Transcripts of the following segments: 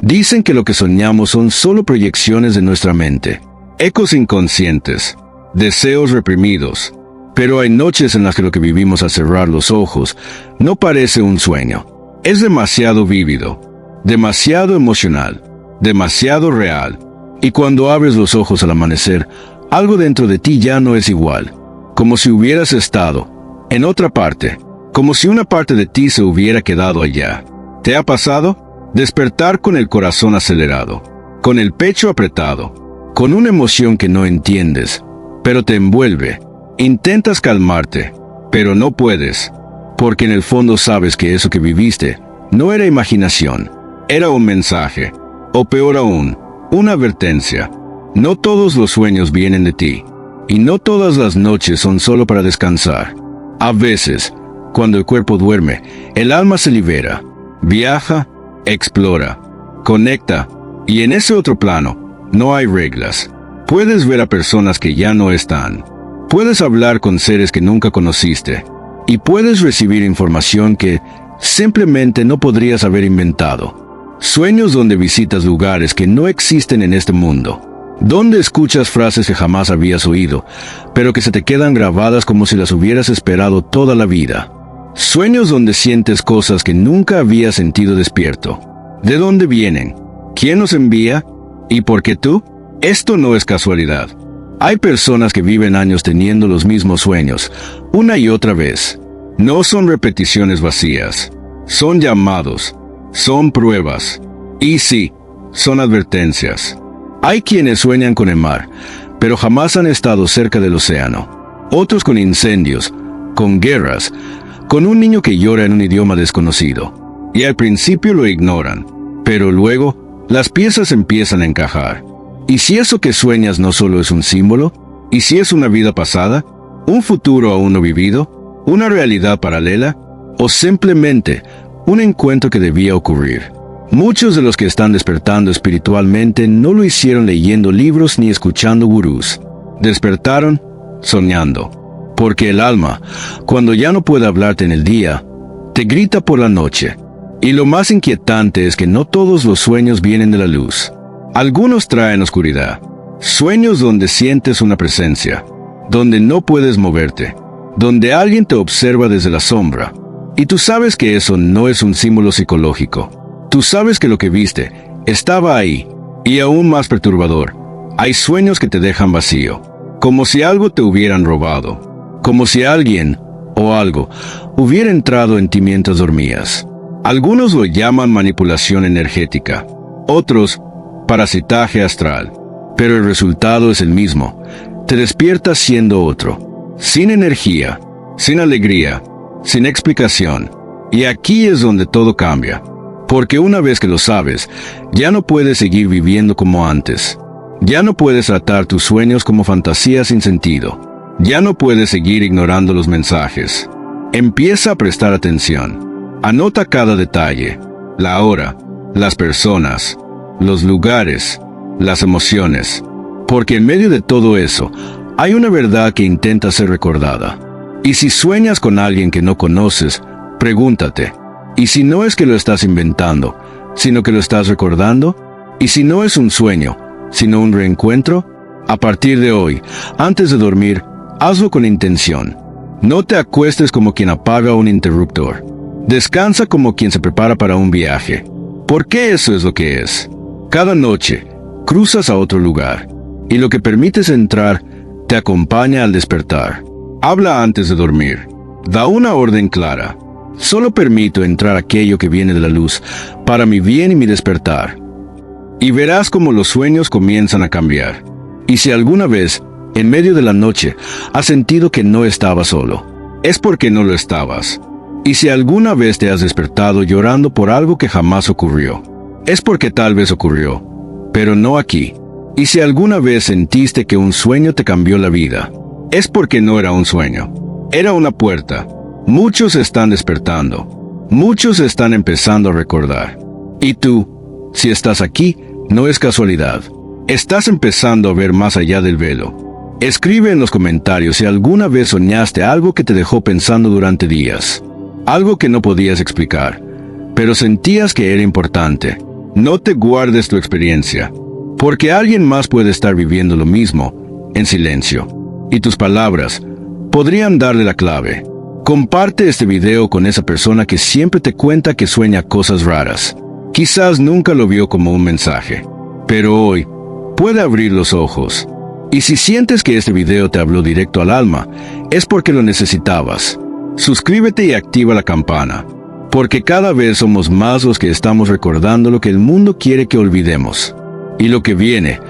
Dicen que lo que soñamos son solo proyecciones de nuestra mente, ecos inconscientes, deseos reprimidos. Pero hay noches en las que lo que vivimos al cerrar los ojos no parece un sueño. Es demasiado vívido, demasiado emocional, demasiado real. Y cuando abres los ojos al amanecer, algo dentro de ti ya no es igual. Como si hubieras estado en otra parte, como si una parte de ti se hubiera quedado allá. ¿Te ha pasado? Despertar con el corazón acelerado, con el pecho apretado, con una emoción que no entiendes, pero te envuelve. Intentas calmarte, pero no puedes, porque en el fondo sabes que eso que viviste no era imaginación, era un mensaje, o peor aún, una advertencia. No todos los sueños vienen de ti, y no todas las noches son solo para descansar. A veces, cuando el cuerpo duerme, el alma se libera, viaja, explora, conecta, y en ese otro plano no hay reglas. Puedes ver a personas que ya no están. Puedes hablar con seres que nunca conociste, y puedes recibir información que simplemente no podrías haber inventado. Sueños donde visitas lugares que no existen en este mundo, donde escuchas frases que jamás habías oído, pero que se te quedan grabadas como si las hubieras esperado toda la vida. Sueños donde sientes cosas que nunca habías sentido despierto. ¿De dónde vienen? ¿Quién los envía? ¿Y por qué tú? Esto no es casualidad. Hay personas que viven años teniendo los mismos sueños, una y otra vez. No son repeticiones vacías. Son llamados. Son pruebas. Y sí, son advertencias. Hay quienes sueñan con el mar, pero jamás han estado cerca del océano. Otros con incendios, con guerras, con un niño que llora en un idioma desconocido. Y al principio lo ignoran, pero luego las piezas empiezan a encajar. ¿Y si eso que sueñas no solo es un símbolo? ¿Y si es una vida pasada? ¿Un futuro aún no vivido? ¿Una realidad paralela? ¿O simplemente un encuentro que debía ocurrir? Muchos de los que están despertando espiritualmente no lo hicieron leyendo libros ni escuchando gurús. Despertaron soñando. Porque el alma, cuando ya no puede hablarte en el día, te grita por la noche. Y lo más inquietante es que no todos los sueños vienen de la luz. Algunos traen oscuridad, sueños donde sientes una presencia, donde no puedes moverte, donde alguien te observa desde la sombra, y tú sabes que eso no es un símbolo psicológico. Tú sabes que lo que viste estaba ahí, y aún más perturbador, hay sueños que te dejan vacío, como si algo te hubieran robado, como si alguien o algo hubiera entrado en ti mientras dormías. Algunos lo llaman manipulación energética, otros parasitaje astral, pero el resultado es el mismo. Te despiertas siendo otro, sin energía, sin alegría, sin explicación. Y aquí es donde todo cambia, porque una vez que lo sabes, ya no puedes seguir viviendo como antes. Ya no puedes tratar tus sueños como fantasías sin sentido. Ya no puedes seguir ignorando los mensajes. Empieza a prestar atención. Anota cada detalle, la hora, las personas, los lugares, las emociones, porque en medio de todo eso, hay una verdad que intenta ser recordada. Y si sueñas con alguien que no conoces, pregúntate, ¿y si no es que lo estás inventando, sino que lo estás recordando? ¿Y si no es un sueño, sino un reencuentro? A partir de hoy, antes de dormir, hazlo con intención. No te acuestes como quien apaga un interruptor. Descansa como quien se prepara para un viaje. Porque eso es lo que es. Cada noche, cruzas a otro lugar, y lo que permites entrar te acompaña al despertar. Habla antes de dormir. Da una orden clara. Solo permito entrar aquello que viene de la luz, para mi bien y mi despertar. Y verás cómo los sueños comienzan a cambiar. Y si alguna vez, en medio de la noche, has sentido que no estabas solo, es porque no lo estabas. Y si alguna vez te has despertado llorando por algo que jamás ocurrió, es porque tal vez ocurrió, pero no aquí. Y si alguna vez sentiste que un sueño te cambió la vida, es porque no era un sueño, era una puerta. Muchos están despertando, muchos están empezando a recordar. Y tú, si estás aquí, no es casualidad. Estás empezando a ver más allá del velo. Escribe en los comentarios si alguna vez soñaste algo que te dejó pensando durante días. Algo que no podías explicar, pero sentías que era importante. No te guardes tu experiencia, porque alguien más puede estar viviendo lo mismo, en silencio. Y tus palabras podrían darle la clave. Comparte este video con esa persona que siempre te cuenta que sueña cosas raras. Quizás nunca lo vio como un mensaje, pero hoy puede abrir los ojos. Y si sientes que este video te habló directo al alma, es porque lo necesitabas. Suscríbete y activa la campana, porque cada vez somos más los que estamos recordando lo que el mundo quiere que olvidemos. Y lo que viene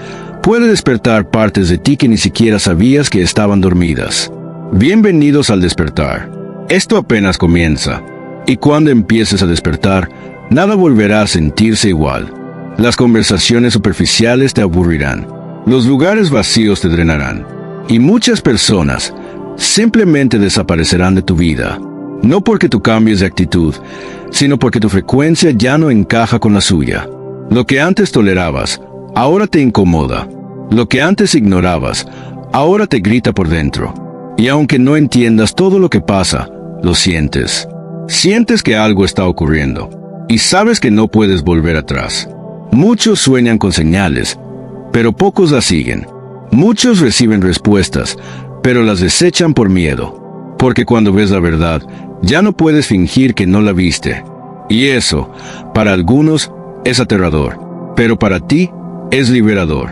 puede despertar partes de ti que ni siquiera sabías que estaban dormidas. Bienvenidos al despertar. Esto apenas comienza, y cuando empieces a despertar, nada volverá a sentirse igual. Las conversaciones superficiales te aburrirán, los lugares vacíos te drenarán, y muchas personas simplemente desaparecerán de tu vida. No porque tú cambies de actitud, sino porque tu frecuencia ya no encaja con la suya. Lo que antes tolerabas, ahora te incomoda. Lo que antes ignorabas, ahora te grita por dentro. Y aunque no entiendas todo lo que pasa, lo sientes. Sientes que algo está ocurriendo, y sabes que no puedes volver atrás. Muchos sueñan con señales, pero pocos las siguen. Muchos reciben respuestas, pero las desechan por miedo. Porque cuando ves la verdad, ya no puedes fingir que no la viste. Y eso, para algunos, es aterrador, pero para ti, es liberador.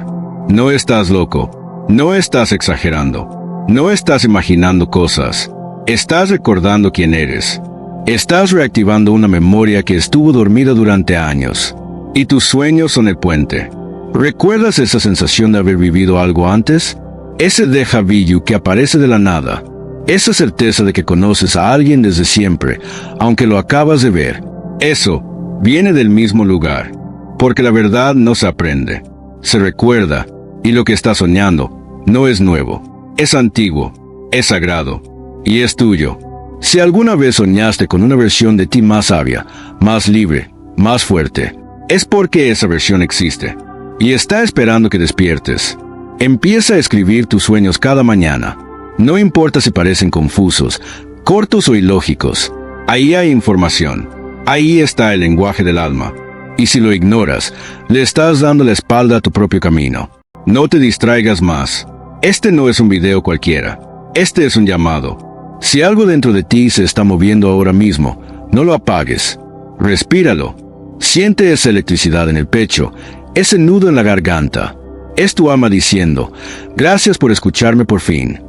No estás loco, no estás exagerando, no estás imaginando cosas. Estás recordando quién eres. Estás reactivando una memoria que estuvo dormida durante años. Y tus sueños son el puente. ¿Recuerdas esa sensación de haber vivido algo antes? Ese déjà vu que aparece de la nada. Esa certeza de que conoces a alguien desde siempre, aunque lo acabas de ver. Eso viene del mismo lugar. Porque la verdad no se aprende, se recuerda, y lo que estás soñando no es nuevo, es antiguo, es sagrado, y es tuyo. Si alguna vez soñaste con una versión de ti más sabia, más libre, más fuerte, es porque esa versión existe, y está esperando que despiertes. Empieza a escribir tus sueños cada mañana. No importa si parecen confusos, cortos o ilógicos. Ahí hay información. Ahí está el lenguaje del alma. Y si lo ignoras, le estás dando la espalda a tu propio camino. No te distraigas más. Este no es un video cualquiera. Este es un llamado. Si algo dentro de ti se está moviendo ahora mismo, no lo apagues. Respíralo. Siente esa electricidad en el pecho, ese nudo en la garganta. Es tu alma diciendo, gracias por escucharme por fin.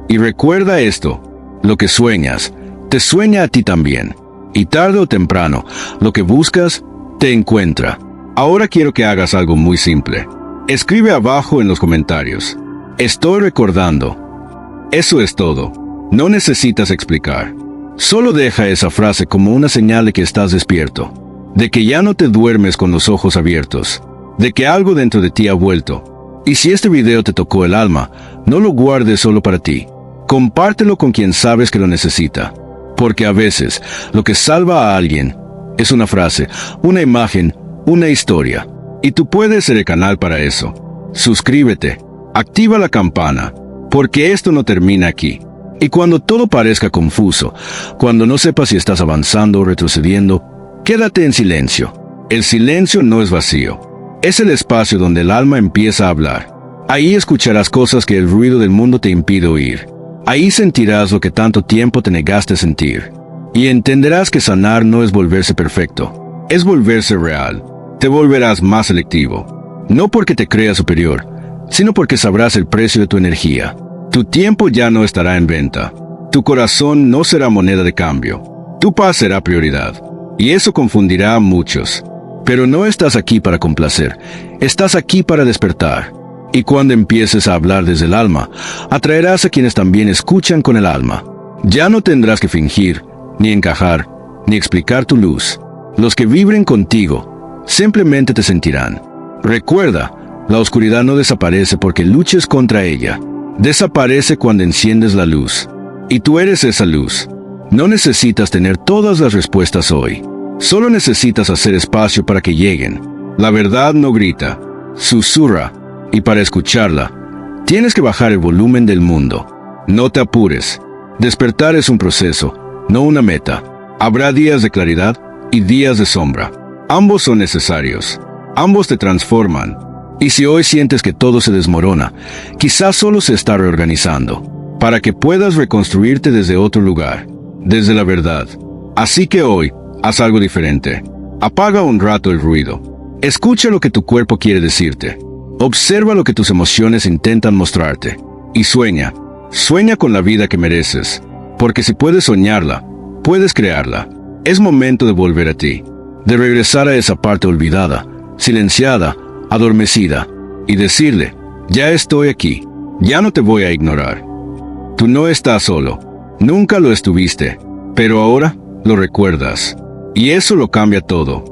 Y recuerda esto, lo que sueñas, te sueña a ti también. Y tarde o temprano, lo que buscas, te encuentra. Ahora quiero que hagas algo muy simple. Escribe abajo en los comentarios. Estoy recordando. Eso es todo. No necesitas explicar. Solo deja esa frase como una señal de que estás despierto. De que ya no te duermes con los ojos abiertos. De que algo dentro de ti ha vuelto. Y si este video te tocó el alma, no lo guardes solo para ti. Compártelo con quien sabes que lo necesita. Porque a veces, lo que salva a alguien es una frase, una imagen, una historia. Y tú puedes ser el canal para eso. Suscríbete, activa la campana, porque esto no termina aquí. Y cuando todo parezca confuso, cuando no sepas si estás avanzando o retrocediendo, quédate en silencio. El silencio no es vacío. Es el espacio donde el alma empieza a hablar. Ahí escucharás cosas que el ruido del mundo te impide oír. Ahí sentirás lo que tanto tiempo te negaste a sentir. Y entenderás que sanar no es volverse perfecto, es volverse real. Te volverás más selectivo. No porque te creas superior, sino porque sabrás el precio de tu energía. Tu tiempo ya no estará en venta. Tu corazón no será moneda de cambio. Tu paz será prioridad. Y eso confundirá a muchos. Pero no estás aquí para complacer. Estás aquí para despertar. Y cuando empieces a hablar desde el alma, atraerás a quienes también escuchan con el alma. Ya no tendrás que fingir, ni encajar, ni explicar tu luz. Los que vibren contigo simplemente te sentirán. Recuerda, la oscuridad no desaparece porque luches contra ella. Desaparece cuando enciendes la luz. Y tú eres esa luz. No necesitas tener todas las respuestas hoy. Solo necesitas hacer espacio para que lleguen. La verdad no grita, susurra. Y para escucharla, tienes que bajar el volumen del mundo. No te apures. Despertar es un proceso, no una meta. Habrá días de claridad y días de sombra. Ambos son necesarios. Ambos te transforman. Y si hoy sientes que todo se desmorona, quizás solo se está reorganizando, para que puedas reconstruirte desde otro lugar, desde la verdad. Así que hoy, haz algo diferente. Apaga un rato el ruido. Escucha lo que tu cuerpo quiere decirte. Observa lo que tus emociones intentan mostrarte. Y sueña. Sueña con la vida que mereces. Porque si puedes soñarla, puedes crearla. Es momento de volver a ti. De regresar a esa parte olvidada, silenciada, adormecida, y decirle, ya estoy aquí, ya no te voy a ignorar. Tú no estás solo, nunca lo estuviste, pero ahora lo recuerdas. Y eso lo cambia todo.